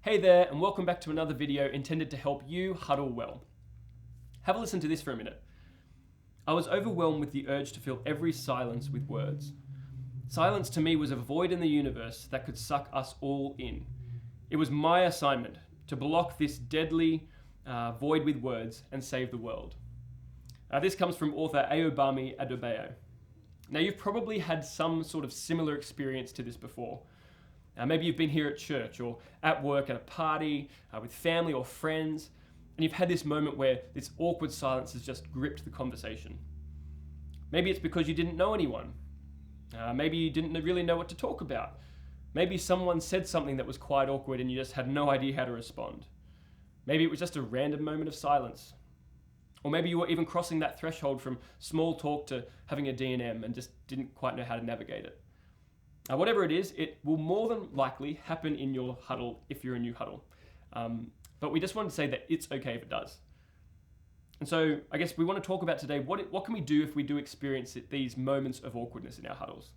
Hey there, and welcome back to another video intended to help you huddle well. Have a listen to this for a minute. I was overwhelmed with the urge to fill every silence with words. Silence to me was a void in the universe that could suck us all in. It was my assignment to block this deadly void with words and save the world. This comes from author Ayobami Adebayo. Now, you've probably had some sort of similar experience to this before. Maybe you've been here at church or at work at a party with family or friends, and you've had this moment where this awkward silence has just gripped the conversation. Maybe it's because you didn't know anyone. Maybe you didn't really know what to talk about. Maybe someone said something that was quite awkward and you just had no idea how to respond. Maybe it was just a random moment of silence. Or maybe you were even crossing that threshold from small talk to having a D&M and just didn't quite know how to navigate it. Whatever it is, it will more than likely happen in your huddle if you're a new huddle. But we just want to say that it's okay if it does. And so I guess we want to talk about today, what can we do if we do experience these moments of awkwardness in our huddles?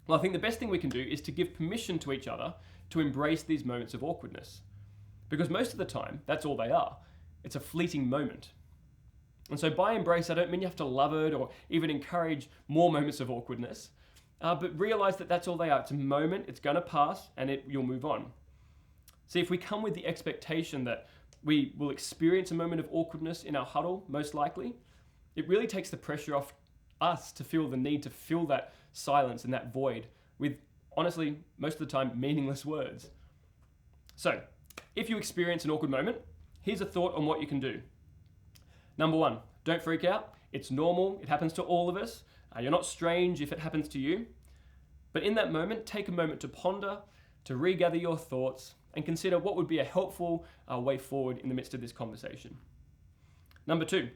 Well, I think the best thing we can do is to give permission to each other to embrace these moments of awkwardness. Because most of the time, that's all they are. It's a fleeting moment. And so by embrace, I don't mean you have to love it or even encourage more moments of awkwardness, but realize that that's all they are. It's a moment, it's going to pass, and you'll move on. See, if we come with the expectation that we will experience a moment of awkwardness in our huddle, most likely, it really takes the pressure off us to feel the need to fill that silence and that void with, honestly, most of the time, meaningless words. So, if you experience an awkward moment, here's a thought on what you can do. Number one, don't freak out. It's normal. It happens to all of us. You're not strange if it happens to you. But in that moment, take a moment to ponder, to regather your thoughts, and consider what would be a helpful way forward in the midst of this conversation. Number two,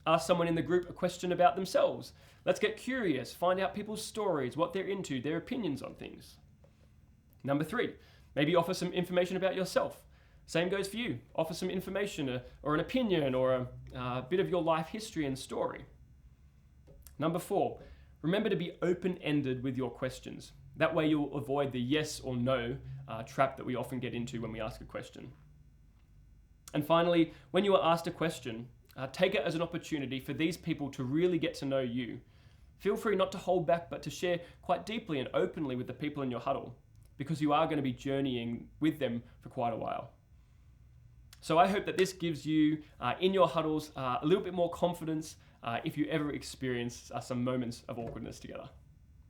ask someone in the group a question about themselves. Let's get curious, find out people's stories, what they're into, their opinions on things. Number three, maybe offer some information about yourself. Same goes for you. Offer some information or an opinion or a bit of your life history and story. Number four, remember to be open-ended with your questions. That way you'll avoid the yes or no trap that we often get into when we ask a question. And finally, when you are asked a question, take it as an opportunity for these people to really get to know you. Feel free not to hold back, but to share quite deeply and openly with the people in your huddle, because you are going to be journeying with them for quite a while. So I hope that this gives you, in your huddles, a little bit more confidence if you ever experience some moments of awkwardness together.